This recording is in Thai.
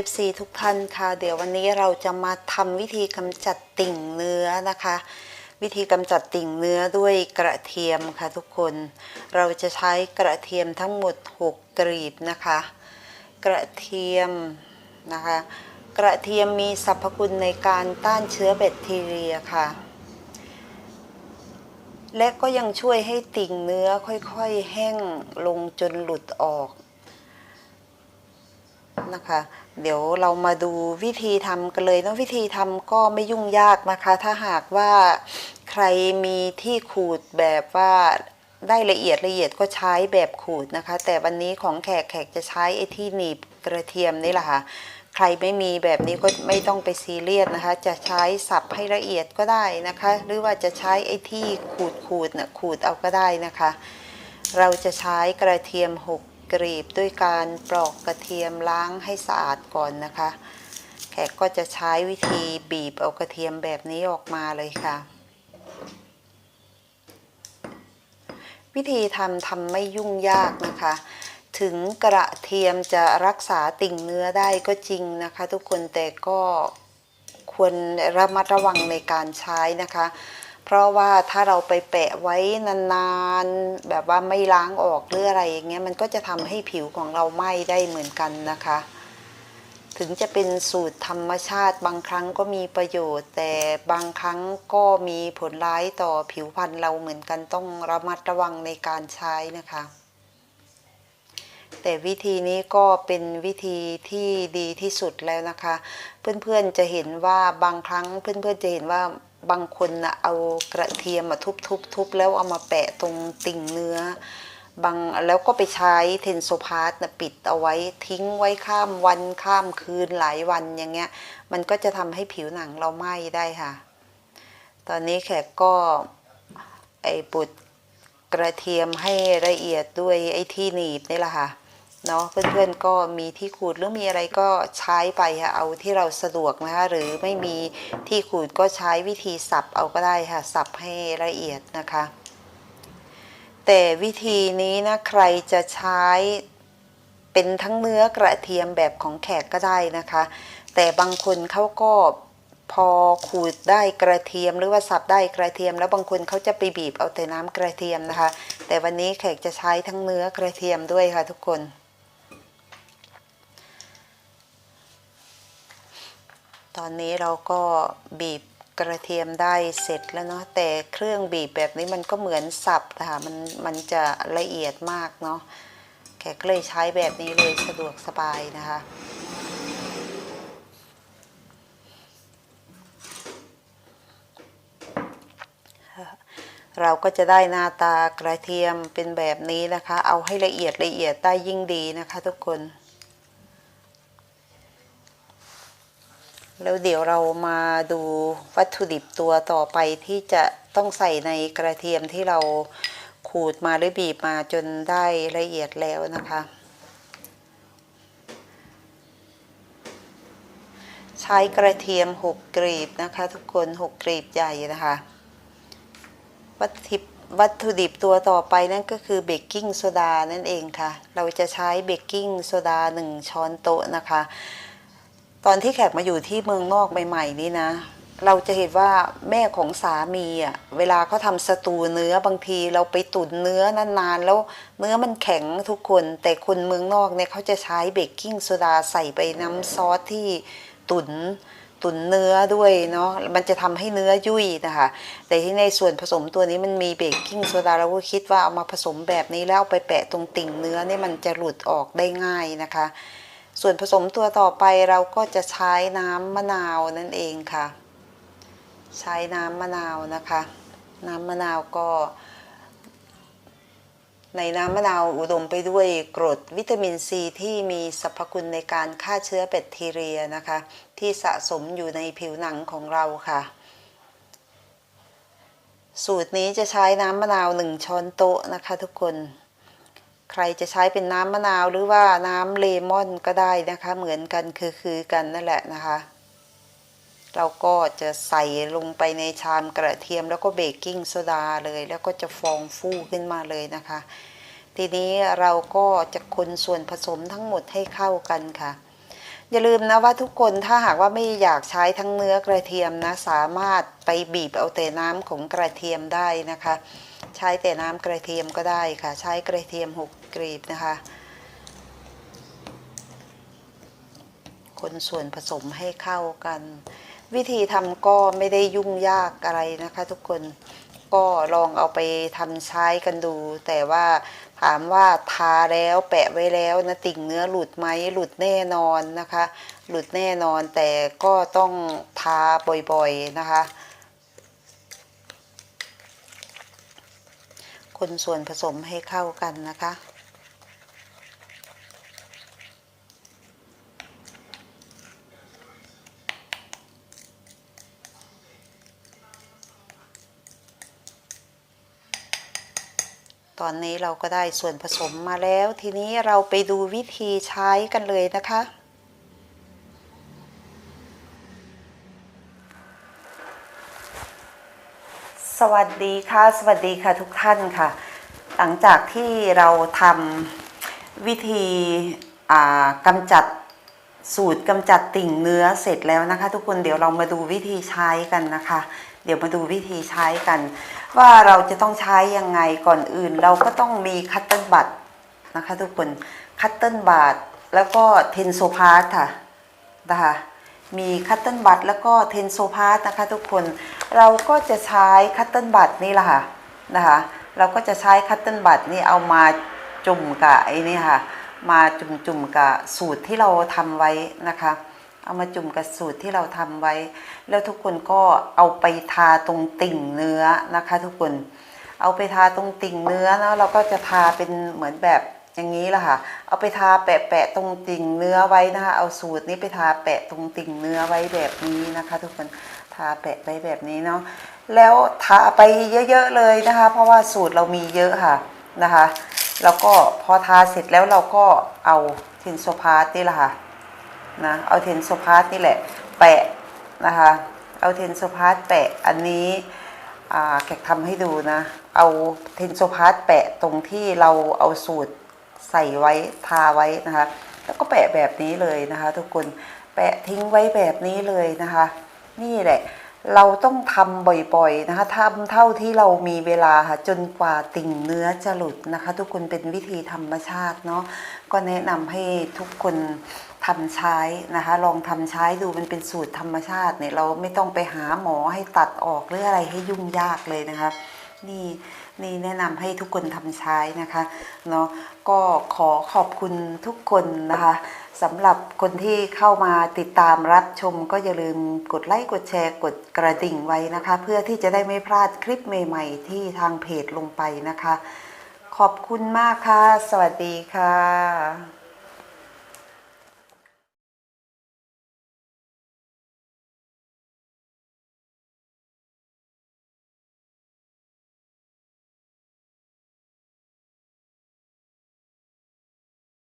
FC ทุกท่านค่ะเดี๋ยววันนี้เราจะมาทำวิธีกำจัดติ่งเนื้อนะคะวิธีกำจัดติ่งเนื้อด้วยกระเทียมค่ะทุกคนเราจะใช้กระเทียมทั้งหมด6กลีบนะคะกระเทียมนะคะกระเทียมมีสรรพคุณในการต้านเชื้อแบคทีเรียค่ะและก็ยังช่วยให้ติ่งเนื้อค่อยๆแห้งลงจนหลุดออกนะคะเดี๋ยวเรามาดูวิธีทำกันเลยนะวิธีทำก็ไม่ยุ่งยากนะคะถ้าหากว่าใครมีที่ขูดแบบว่าได้ละเอียดก็ใช้แบบขูดนะคะแต่วันนี้ของแขกจะใช้ไอ้ที่หนีบกระเทียมนี่แหละค่ะใครไม่มีแบบนี้ก็ไม่ต้องไปซีเรียสนะคะจะใช้สับให้ละเอียดก็ได้นะคะหรือว่าจะใช้ไอ้ที่ขูดนะขูดเอาก็ได้นะคะเราจะใช้กระเทียม6กลีบด้วยการปลอกกระเทียมล้างให้สะอาดก่อนนะคะแขกก็จะใช้วิธีบีบเอากระเทียมแบบนี้ออกมาเลยค่ะวิธีทำไม่ยุ่งยากนะคะถึงกระเทียมจะรักษาติ่งเนื้อได้ก็จริงนะคะทุกคนแต่ก็ควรระมัดระวังในการใช้นะคะเพราะว่าถ้าเราไปแปะไว้นานๆแบบว่าไม่ล้างออกหรืออะไรอย่างเงี้ยมันก็จะทำให้ผิวของเราไหม้ได้เหมือนกันนะคะถึงจะเป็นสูตรธรรมชาติบางครั้งก็มีประโยชน์แต่บางครั้งก็มีผลร้ายต่อผิวพรรณเราเหมือนกันต้องระมัดระวังในการใช้นะคะแต่วิธีนี้ก็เป็นวิธีที่ดีที่สุดแล้วนะคะเพื่อนๆจะเห็นว่าบางครั้งเพื่อนๆจะเห็นว่าบางคนนะเอากระเทียมมาทุบแล้วเอามาแปะตรงติ่งเนื้อบางแล้วก็ไปใช้เทนโซพาสนะปิดเอาไว้ทิ้งไว้ข้ามวันข้ามคืนหลายวันอย่างเงี้ยมันก็จะทำให้ผิวหนังเราไหม้ได้ค่ะตอนนี้แขกก็ปุดกระเทียมให้ละเอียดด้วยไอ้ที่หนีบนี่แหละค่ะเนาะเพื่อนๆก็มีที่ขูดหรือมีอะไรก็ใช้ไปค่ะเอาที่เราสะดวกนะคะหรือไม่มีที่ขูดก็ใช้วิธีสับเอาก็ได้ค่ะสับให้ละเอียดนะคะแต่วิธีนี้นะใครจะใช้เป็นทั้งเนื้อกระเทียมแบบของแขกก็ได้นะคะแต่บางคนเขาก็พอขูดได้กระเทียมหรือว่าสับได้กระเทียมแล้วบางคนเขาจะไปบีบเอาแต่น้ำกระเทียมนะคะแต่วันนี้แขกจะใช้ทั้งเนื้อกระเทียมด้วยค่ะทุกคนตอนนี้เราก็บีบกระเทียมได้เสร็จแล้วเนาะแต่เครื่องบีบแบบนี้มันก็เหมือนสับค่ะมันจะละเอียดมากเนาะแขกเลยใช้แบบนี้เลยสะดวกสบายนะคะเราก็จะได้หน้าตากระเทียมเป็นแบบนี้นะคะเอาให้ละเอียดได้ยิ่งดีนะคะทุกคนแล้วเดี๋ยวเรามาดูวัตถุดิบตัวต่อไปที่จะต้องใส่ในกระเทียมที่เราขูดมาหรือบีบมาจนได้ละเอียดแล้วนะคะใช้กระเทียม6กลีบนะคะทุกคน6กลีบใหญ่นะคะวัตถุดิบตัวต่อไปนั่นก็คือเบกกิ้งโซดานั่นเองค่ะเราจะใช้เบกกิ้งโซดา1ช้อนโต๊ะนะคะตอนที่แขกมาอยู่ที่เมืองนอกใหม่ๆนี่นะเราจะเห็นว่าแม่ของสามีอ่ะเวลาเขาทำสตูเนื้อบางทีเราไปตุ๋นเนื้อนานๆแล้วเนื้อมันแข็งทุกคนแต่คนเมืองนอกเนี่ยเขาจะใช้เบกกิ้งโซดาใส่ไปน้ำซอสที่ตุ๋นเนื้อด้วยเนาะมันจะทำให้เนื้อยุ่ยนะคะแต่ที่ในส่วนผสมตัวนี้มันมีเบกกิ้งโซดาเราก็คิดว่าเอามาผสมแบบนี้แล้วไปแปะตรงติ่งเนื้อเนี่ยมันจะหลุดออกได้ง่ายนะคะส่วนผสมตัวต่อไปเราก็จะใช้น้ำมะนาวนั่นเองค่ะใช้น้ำมะนาวนะคะน้ำมะนาวก็ในน้ำมะนาวอุดมไปด้วยกรดวิตามินซีที่มีสรรพคุณในการฆ่าเชื้อแบคทีเรียนะคะที่สะสมอยู่ในผิวหนังของเราค่ะสูตรนี้จะใช้น้ำมะนาว1ช้อนโต๊ะนะคะทุกคนใครจะใช้เป็นน้ำมะนาวหรือว่าน้ำเลมอนก็ได้นะคะเหมือนกันคือกันนั่นแหละนะคะเราก็จะใส่ลงไปในชามกระเทียมแล้วก็เบกกิ้งโซดาเลยแล้วก็จะฟองฟูขึ้นมาเลยนะคะทีนี้เราก็จะคนส่วนผสมทั้งหมดให้เข้ากันค่ะ อย่าลืมนะว่าทุกคนถ้าหากว่าไม่อยากใช้ทั้งเนื้อกระเทียมนะสามารถไปบีบเอาแต่น้ำของกระเทียมได้นะคะใช้แต่น้ำกระเทียมก็ได้ค่ะใช้กระเทียม6กลีบนะคะคนส่วนผสมให้เข้ากันวิธีทำก็ไม่ได้ยุ่งยากอะไรนะคะทุกคนก็ลองเอาไปทำใช้กันดูแต่ว่าถามว่าทาแล้วแปะไว้แล้วนะติ่งเนื้อหลุดไหมหลุดแน่นอนนะคะหลุดแน่นอนแต่ก็ต้องทาบ่อยๆนะคะคนส่วนผสมให้เข้ากันนะคะตอนนี้เราก็ได้ส่วนผสมมาแล้วทีนี้เราไปดูวิธีใช้กันเลยนะคะสวัสดีค่ะสวัสดีค่ะทุกท่านค่ะหลังจากที่เราทำวิธีกำจัดสูตรกำจัดติ่งเนื้อเสร็จแล้วนะคะทุกคนเดี๋ยวเรามาดูวิธีใช้กันนะคะเดี๋ยวมาดูวิธีใช้กันว่าเราจะต้องใช้ยังไงก่อนอื่นเราก็ต้องมีคัตเติ้ลบัตนะคะทุกคนคัตเติ้ลบัตแล้วก็เทนโซพาสค่ะนะคะมีคัตเติ้ลบัตแล้วก็เทนโซพาสนะคะทุกคนเราก็จะใช้คัตเติ้ลบัตนี่แหละค่ะนะคะเราก็จะใช้คัตเติ้ลบัตนี่เอามาจุ่มกับไอ้นี่ค่ะมาจุ่มกับสูตรที่เราทำไว้นะคะเอามาจุ่มกับสูตรที่เราทำไว้แล้วทุกคนก็เอาไปทาตรงติ่งเนื้อนะคะทุกคนเอาไปทาตรงติ่งเนื้อแล้วเราก็จะทาเป็นเหมือนแบบอย่างนี้แหละค่ะเอาไปทาแปะตรงติ่งเนื้อไว้นะคะเอาสูตรนี้ไปทาแปะตรงติ่งเนื้อไว้แบบนี้นะคะทุกคนทาแปะไว้แบบนี้เนาะแล้วทาไปเยอะๆเลยนะคะเพราะว่าสูตรเรามีเยอะค่ะนะคะแล้วก็พอทาเสร็จแล้วเราก็เอาเทนโซพาสนี่แหละค่ะนะเอาเทนโซพาสนี่แหละแปะนะคะเอาเทนโซพาสแปะอันนี้แขกทำให้ดูนะเอาเทนโซพาสแปะตรงที่เราเอาสูตรใส่ไว้ทาไว้นะคะแล้วก็แปะแบบนี้เลยนะคะทุกคนแปะทิ้งไว้แบบนี้เลยนะคะนี่แหละเราต้องทำบ่อยๆนะคะทำเท่าที่เรามีเวลาค่ะจนกว่าติ่งเนื้อจะหลุดนะคะทุกคนเป็นวิธีธรรมชาติเนาะก็แนะนำให้ทุกคนทำใช้นะคะลองทำใช้ดูมันเป็นสูตรธรรมชาติเนี่ยเราไม่ต้องไปหาหมอให้ตัดออกหรืออะไรให้ยุ่งยากเลยนะคะนี่แนะนำให้ทุกคนทำใช้นะคะเนาะก็ขอขอบคุณทุกคนนะคะสำหรับคนที่เข้ามาติดตามรับชมก็อย่าลืมกดไลค์กดแชร์กดกระดิ่งไว้นะคะเพื่อที่จะได้ไม่พลาดคลิปใหม่ๆที่ทางเพจลงไปนะคะขอบคุณมากค่ะสวัสดีค่ะ